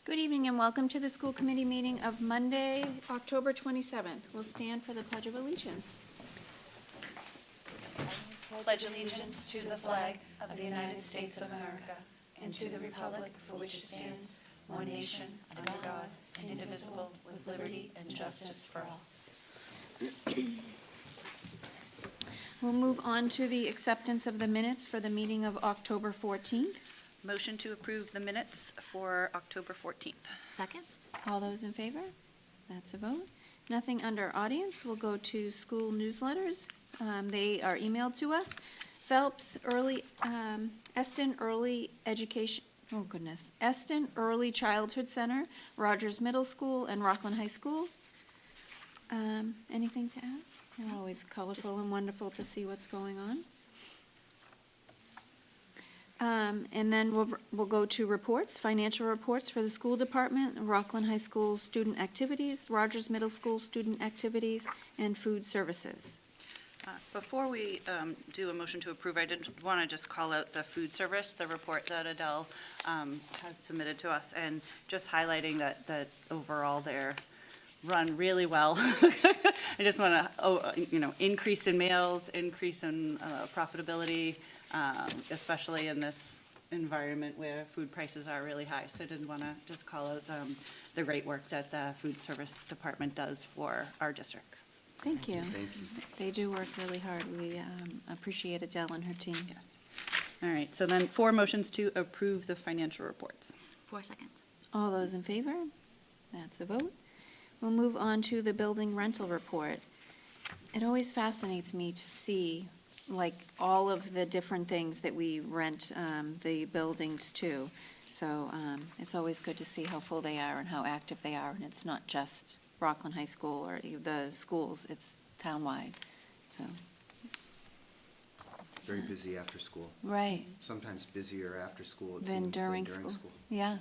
Good evening and welcome to the school committee meeting of Monday, October 27th. We'll stand for the Pledge of Allegiance. Pledge allegiance to the flag of the United States of America and to the republic for which it stands, one nation, under God, indivisible, with liberty and justice for all. We'll move on to the acceptance of the minutes for the meeting of October 14th. Motion to approve the minutes for October 14th. Second? All those in favor? That's a vote. Nothing under audience. We'll go to school newsletters. They are emailed to us. Phelps Eston Early Education, Eston Early Childhood Center, Rogers Middle School, and Rockland High School. Anything to add? They're always colorful and wonderful to see what's going on. And then we'll go to reports, financial reports for the school department, Rockland High School student activities, Rogers Middle School student activities, and food services. Before we do a motion to approve, I did want to just call out the food service, the report that Adele has submitted to us, and just highlighting that overall they're run really well. I just want to, increase in meals, increase in profitability, especially in this environment where food prices are really high. So I did want to just call out the great work that the food service department does for our district. Thank you. Thank you. They do work really hard. We appreciate Adele and her team. Yes. All right, so then 4 motions to approve the financial reports. 4 seconds. All those in favor? That's a vote. We'll move on to the building rental report. It always fascinates me to see all of the different things that we rent the buildings to. So it's always good to see how full they are and how active they are, and it's not just Rockland High School or the schools, it's townwide, so. Very busy after school. Right. Sometimes busier after school, it Than seems, during than during school. school. Yeah.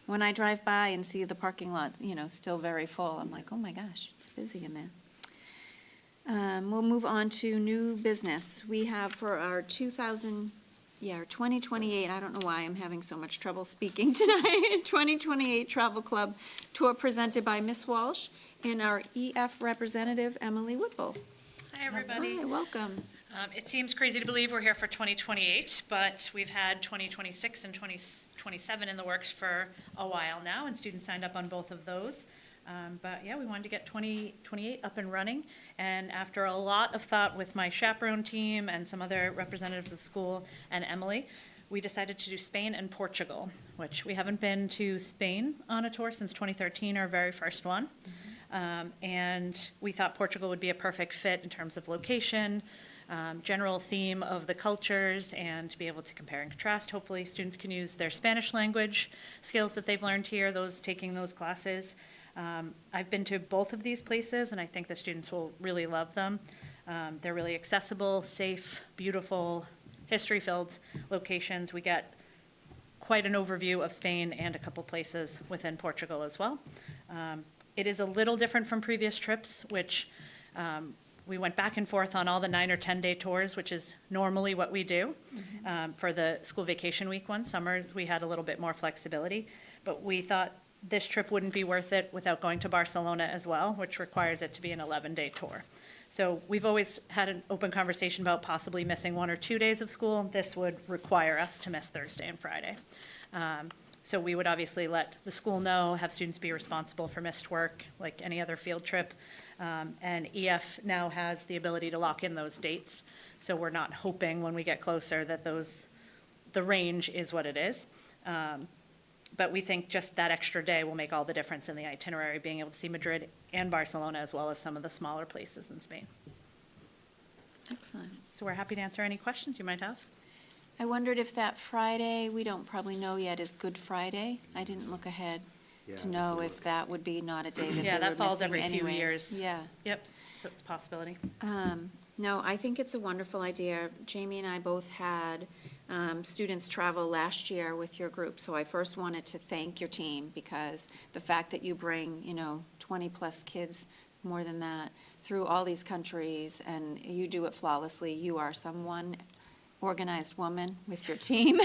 When I drive by and see the parking lot, still very full, I'm like, oh my gosh, it's busy in there. We'll move on to new business. We have for our 2028, I don't know why I'm having so much trouble speaking tonight, 2028 Travel Club Tour presented by Miss Walsh and our EF representative, Emily Whipple. Hi, everybody. Hi, welcome. It seems crazy to believe we're here for 2028, but we've had 2026 and 2027 in the works for a while now, and students signed up on both of those. But yeah, we wanted to get 2028 up and running, and after a lot of thought with my chaperone team and some other representatives of school and Emily, we decided to do Spain and Portugal, which we haven't been to Spain on a tour since 2013, our very first one. And we thought Portugal would be a perfect fit in terms of location, general theme of the cultures, and to be able to compare and contrast. Hopefully students can use their Spanish language skills that they've learned here, taking those classes. I've been to both of these places, and I think the students will really love them. They're really accessible, safe, beautiful, history-filled locations. We get quite an overview of Spain and a couple places within Portugal as well. It is a little different from previous trips, which we went back and forth on all the 9 or 10-day tours, which is normally what we do. For the school vacation week one. Summer, we had a little bit more flexibility, but we thought this trip wouldn't be worth it without going to Barcelona as well, which requires it to be an 11-day tour. So we've always had an open conversation about possibly missing 1 or 2 days of school. This would require us to miss Thursday and Friday. So we would obviously let the school know, have students be responsible for missed work like any other field trip. And EF now has the ability to lock in those dates. So we're not hoping when we get closer that the range is what it is. But we think just that extra day will make all the difference in the itinerary, being able to see Madrid and Barcelona as well as some of the smaller places in Spain. Excellent. So we're happy to answer any questions you might have. I wondered if that Friday, we don't probably know yet, is Good Friday. I didn't look ahead Yeah, to I'll know have to if look. that would be not a day that Yeah, they were that falls missing every few anyways. years. Yeah. Yep, so it's a possibility. No, I think it's a wonderful idea. Jamie and I both had students travel last year with your group, so I first wanted to thank your team because the fact that you bring, 20-plus kids, more than that, through all these countries, and you do it flawlessly. You are someone organized woman with your team,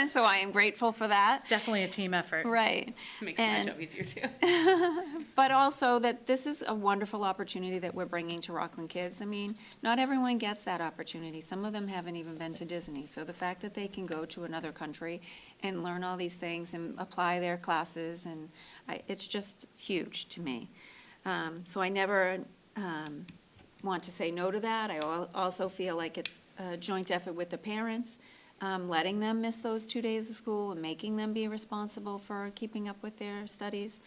so I am grateful for that. Definitely a team effort. Right. Makes my And- job easier too. But also that this is a wonderful opportunity that we're bringing to Rockland kids. I mean, not everyone gets that opportunity. Some of them haven't even been to Disney. So the fact that they can go to another country and learn all these things and apply their classes, and it's just huge to me. So I never want to say no to that. I also feel like it's a joint effort with the parents, letting them miss those 2 days of school and making them be responsible for keeping up with their studies.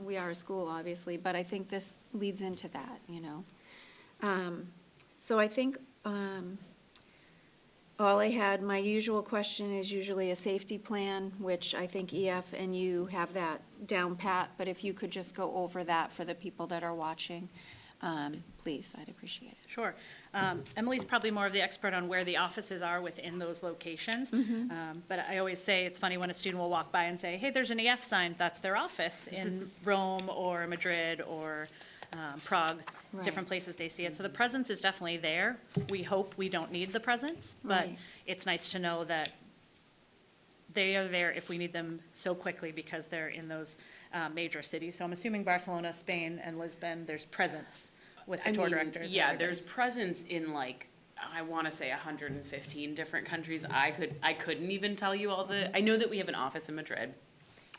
We are a school, obviously, but I think this leads into that, you know. So I think all I had, my usual question is usually a safety plan, which I think EF and you have that down pat, but if you could just go over that for the people that are watching, please, I'd appreciate it. Sure. Emily's probably more of the expert on where the offices are within those locations. But I always say, it's funny when a student will walk by and say, hey, there's an EF sign, that's their office in Rome or Madrid or Prague, different places they see it. So the presence is definitely there. We hope we don't need the presence, but Right. it's nice to know that they are there if we need them so quickly because they're in those major cities. So I'm assuming Barcelona, Spain, and Lisbon, there's presence with the tour directors. Yeah, and there's presence in like, I want to say 115 different countries. I couldn't even tell you all I know that we have an office in Madrid,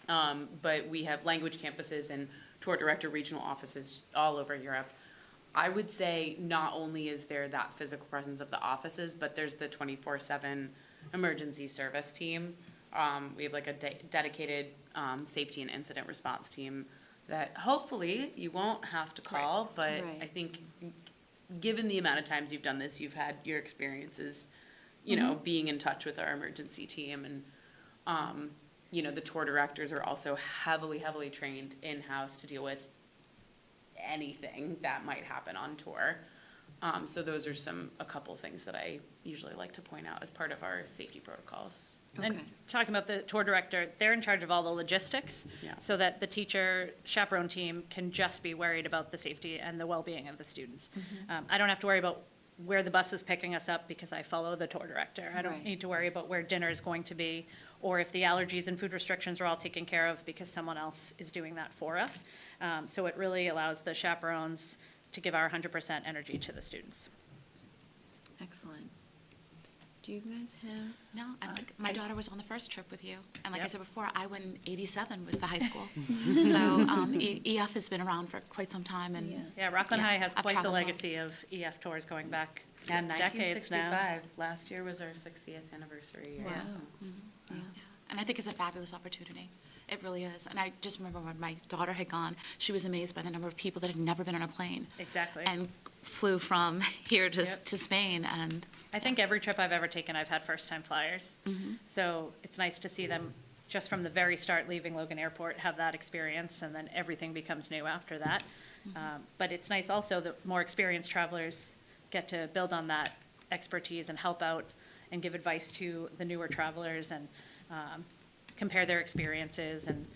but we have language campuses and tour director regional offices all over Europe. I would say not only is there that physical presence of the offices, but there's the 24/7 emergency service team. We have like a dedicated safety and incident response team that hopefully you won't have to call, but Right. I think given the amount of times you've done this, you've had your experiences, you know, being in touch with our emergency team, and you know, the tour directors are also heavily trained in-house to deal with anything that might happen on tour. So those are a couple things that I usually like to point out as part of our safety protocols. Okay. And talking about the tour director, they're in charge of all the logistics, Yeah. so that the teacher chaperone team can just be worried about the safety and the well-being of the students. I don't have to worry about where the bus is picking us up because I follow the tour director. I don't Right. need to worry about where dinner is going to be, or if the allergies and food restrictions are all taken care of because someone else is doing that for us. So it really allows the chaperones to give our 100% energy to the students. Excellent. Do you guys have? No, and like, my daughter was on the first trip with you, and like I Yep. said before, I went in '87 with the high school. So EF has been around for quite some time, and Yeah. Yeah, Rockland Yeah, High has I've quite the traveled a lot. legacy of EF tours going back And decades now. 1965, last year was our 60th anniversary year. Wow. so. Yeah. and I think it's a fabulous opportunity. It really is. And I just remember when my daughter had gone, she was amazed by the number of people that had never been on a plane Exactly. and flew from here Yep. to Spain, and I think every trip I've ever taken, I've had first-time flyers. So it's nice to see them, just from the very start leaving Logan Airport, have that experience, and then everything becomes new after that. But it's nice also that more experienced travelers get to build on that expertise and help out and give advice to the newer travelers and compare their experiences and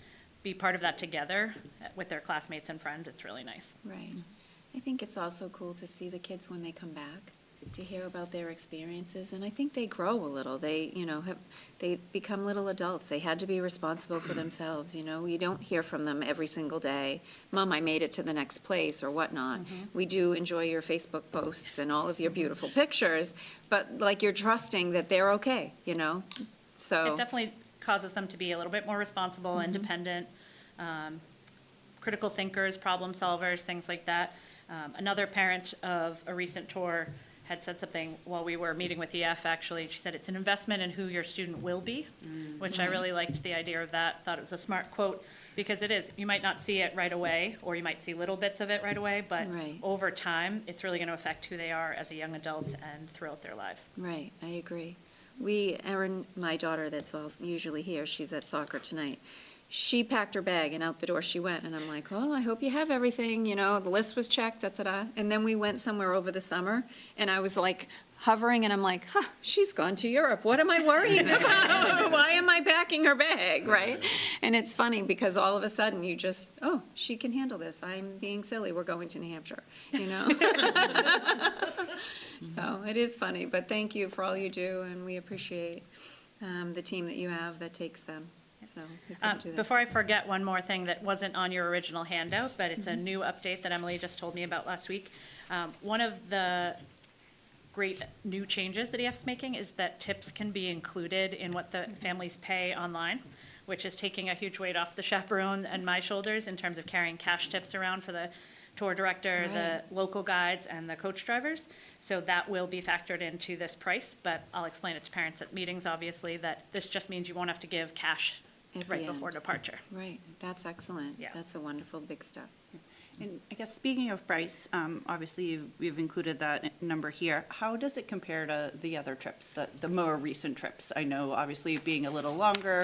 be part of that together with their classmates and friends. It's really nice. Right. I think it's also cool to see the kids when they come back, to hear about their experiences, and I think they grow a little. They, you know, they become little adults. They had to be responsible for themselves, you know? You don't hear from them every single day, Mom, I made it to the next place, or whatnot. We do enjoy your Facebook posts and all of your beautiful pictures, but like you're trusting that they're okay, you know? So. It definitely causes them to be a little bit more responsible, independent, critical thinkers, problem solvers, things like that. Another parent of a recent tour had said something while we were meeting with EF, actually. She said, it's an investment in who your student will be, which I really liked the idea of that. Thought it was a smart quote, because it is. You might not see it right away, or you might see little bits of it right away, but Right. over time, it's really going to affect who they are as a young adult and throughout their lives. Right, I agree. Erin, my daughter that's usually here, she's at soccer tonight. She packed her bag and out the door she went, and I'm like, oh, I hope you have everything, you know, the list was checked, da-da-da. And then we went somewhere over the summer, and I was like, hovering, and I'm like, huh, she's gone to Europe. What am I worried about? Why am I packing her bag, right? And it's funny because all of a sudden you just, oh, she can handle this. I'm being silly. We're going to New Hampshire, you know? So it is funny, but thank you for all you do, and we appreciate the team that you have that takes them. So we couldn't do this. Before I forget, one more thing that wasn't on your original handout, but it's a new update that Emily just told me about last week. One of the great new changes that EF's making is that tips can be included in what the families pay online, which is taking a huge weight off the chaperone and my shoulders in terms of carrying cash tips around for the tour director, the local guides, and the coach drivers. So that will be factored into this price, but I'll explain it to parents at meetings, obviously, that this just means you won't have to give cash At the right before end. departure. Right, that's excellent. Yeah. That's a wonderful big step. And I guess speaking of price, obviously we've included that number here. How does it compare to the other trips, the more recent trips? I know obviously being a little longer,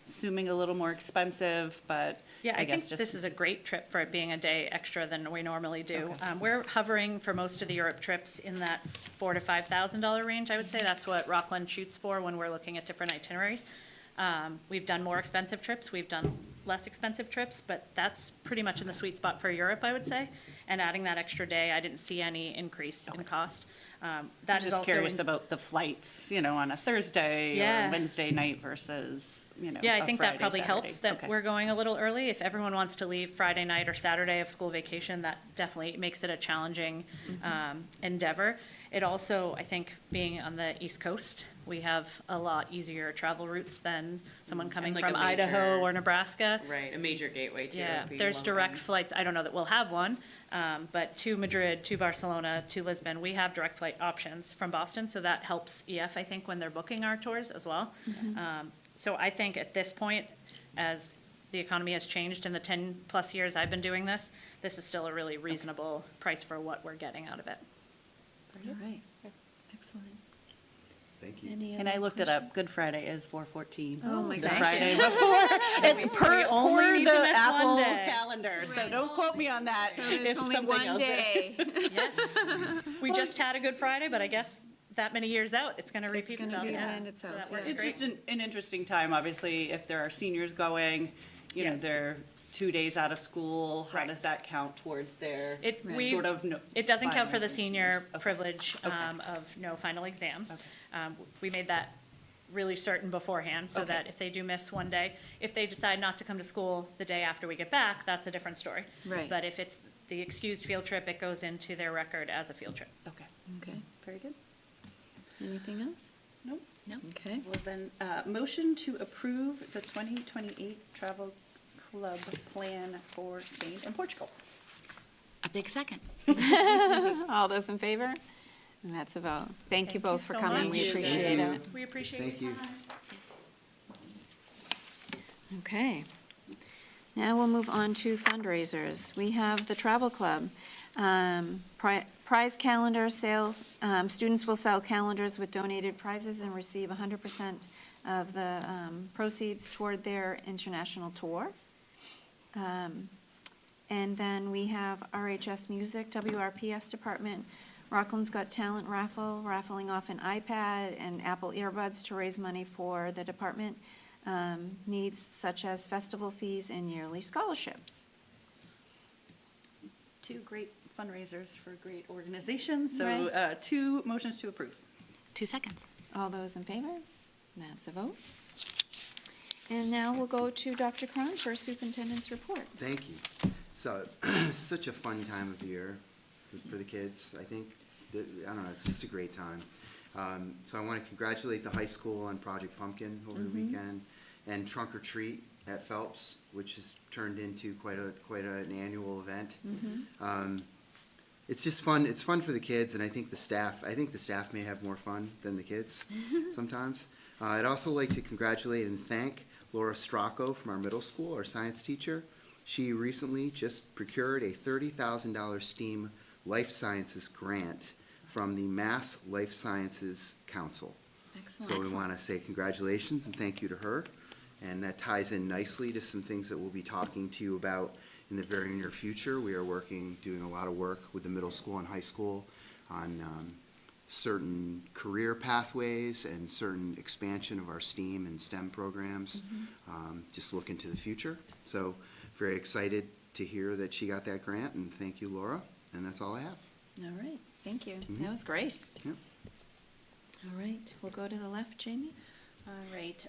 assuming a little more expensive, but Yeah, I I guess think just. this is a great trip for it being a day extra than we normally do. We're hovering for most of the Europe trips in that $4,000 to $5,000 range, I would say. That's what Rockland shoots for when we're looking at different itineraries. We've done more expensive trips, we've done less expensive trips, but that's pretty much in the sweet spot for Europe, I would say. And adding that extra day, I didn't see any increase in cost. I'm That is just also curious in- about the flights, on a Thursday Yeah. or Wednesday night versus, Yeah, I a think that Friday, probably Saturday. helps that Okay. we're going a little early. If everyone wants to leave Friday night or Saturday of school vacation, that definitely makes it a challenging endeavor. It also, I think, being on the East Coast, we have a lot easier travel routes than someone coming like from a Idaho major- or Nebraska. Right, a major gateway too. Yeah, being there's local. direct flights, I don't know that we'll have one, but to Madrid, to Barcelona, to Lisbon, we have direct flight options from Boston, so that helps EF, I think, when they're booking our tours as well. So I think at this point, as the economy has changed in the 10-plus years I've been doing this, this is still a really reasonable price for what we're getting out of it. All right, excellent. Thank you. Any And I other looked it questions? up, Good Friday is 4/14. Oh, my The gosh. Friday before, and per only need to the miss one Apple day. calendar, so don't quote me on that. So it's if only something one else- day. We just had a Good Friday, but I guess that many years out, it's gonna It's repeat gonna itself. be yeah. land itself, So that yeah. works It's great. just an interesting time, obviously, if there are seniors going, Yeah. they're 2 days out of school, how Right. does that count towards their It- we- sort of? It doesn't count for the final senior years? Okay. privilege Okay. of no final exams. Okay. We made that really certain beforehand, so Okay. that if they do miss one day, if they decide not to come to school the day after we get back, that's a different story. Right. But if it's the excused field trip, it goes into their record as a field trip. Okay, Okay, very good. anything else? Nope. No? Okay, Well then, motion to approve the 2028 travel club plan for Spain and Portugal. A big second. all those in favor? And that's a vote. Thank you both for so coming, much. we Thank you. appreciate Thank it. We appreciate Thank your you. time. Okay. Now we'll move on to fundraisers. We have the travel club. Prize calendar sale, students will sell calendars with donated prizes and receive 100% of the proceeds toward their international tour. And then we have RHS Music, WRPS Department, Rockland's Got Talent raffle, raffling off an iPad and Apple earbuds to raise money for the department needs such as festival fees and yearly scholarships. Two great fundraisers for great organizations, so Right. 2 motions to approve. 2 seconds. All those in favor? That's a vote. And now we'll go to Dr. Cron for superintendent's report. Thank you. So, such a fun time of year for the kids, I think. I don't know, it's just a great time. So I want to congratulate the high school on Project Pumpkin over the weekend, and Trunk or Treat at Phelps, which has turned into quite an annual event. It's just fun. It's fun for the kids, and I think the staff may have more fun than the kids sometimes. I'd also like to congratulate and thank Laura Stracco from our middle school, our science teacher. She recently just procured a $30,000 STEAM Life Sciences grant from the Mass Life Sciences Council. So we want to say congratulations and thank you to her. And that ties in nicely to some things that we'll be talking to you about in the very near future. We are doing a lot of work with the middle school and high school on certain career pathways and certain expansion of our STEAM and STEM programs, just looking to the future. So very excited to hear that she got that grant, and thank you, Laura, and that's all I have. All right, thank you. That was great. Yep. All right, we'll go to the left, Jamie. All right,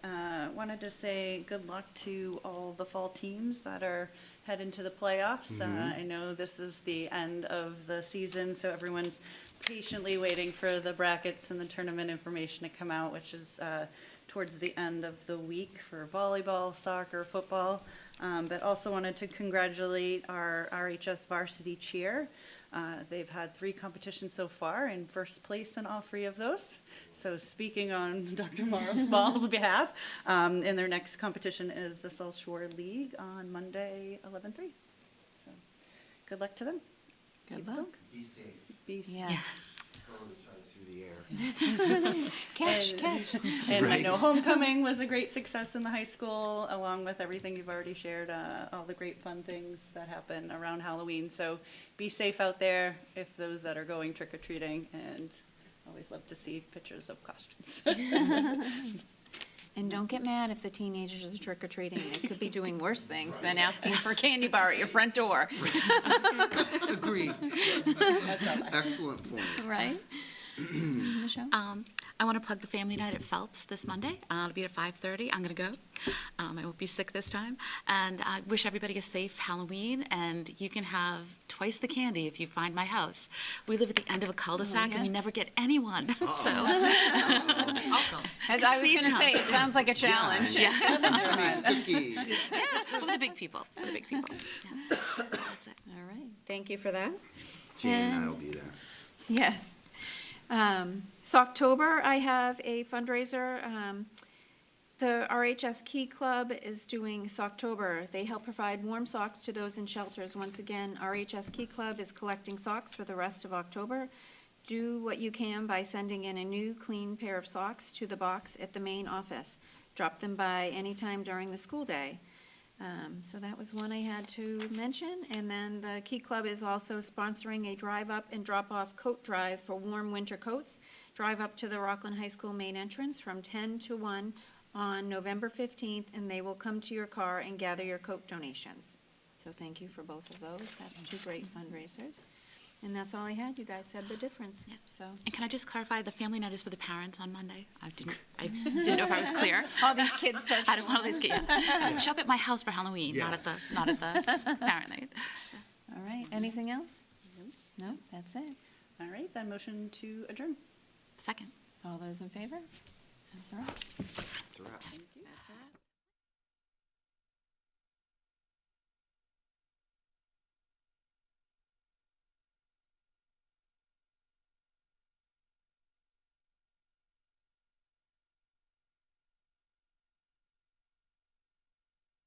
wanted to say good luck to all the fall teams that are heading to the playoffs. I know this is the end of the season, so everyone's patiently waiting for the brackets and the tournament information to come out, which is towards the end of the week for volleyball, soccer, football. But also wanted to congratulate our RHS varsity cheer. They've had 3 competitions so far, in first place in all 3 of those. So speaking on Dr. Morrow Small's behalf, and their next competition is the South Shore League on Monday, 11/3. So good luck to them. Good Keep luck. going. Be safe. Be safe. Yes. Throw each other through the air. Catch. And I Right. know homecoming was a great success in the high school, along with everything you've already shared, all the great fun things that happen around Halloween. So be safe out there, if those that are going trick-or-treating, and always love to see pictures of costumes. And don't get mad if the teenagers are trick-or-treating. They could be doing worse things than asking for a candy bar at your front door, Agreed. Excellent point. right? Michelle? I want to plug the family night at Phelps this Monday. It'll be at 5:30. I'm going to go. I won't be sick this time. And I wish everybody a safe Halloween, and you can have twice the candy if you find my house. We live at the end of a cul-de-sac, yeah. and we never get anyone, so. As I was Please going to come. say, it sounds like a challenge. She makes cookies. We're the big people, we're the big people. Yeah. That's it. All right, thank you for that. Jane and I And- will be there. Yes. So October, I have a fundraiser. The RHS Key Club is doing Socktober. They help provide warm socks to those in shelters. Once again, RHS Key Club is collecting socks for the rest of October. Do what you can by sending in a new clean pair of socks to the box at the main office. Drop them by anytime during the school day. So that was one I had to mention. And then the Key Club is also sponsoring a drive-up and drop-off coat drive for warm winter coats. Drive up to the Rockland High School main entrance from 10 to 1 on November 15th, and they will come to your car and gather your coat donations. So thank you for both of those. That's 2 great fundraisers. And that's all I had. You guys said the difference, so. And can I just clarify, the family night is for the parents on Monday? I didn't know if I was clear. All these kids start. I don't want all these kids, show up at my house for Halloween, Yeah. not at the parent night. All right, anything else? No, that's it. All right, then motion to adjourn. Second. All those in favor? That's all right. It's a wrap.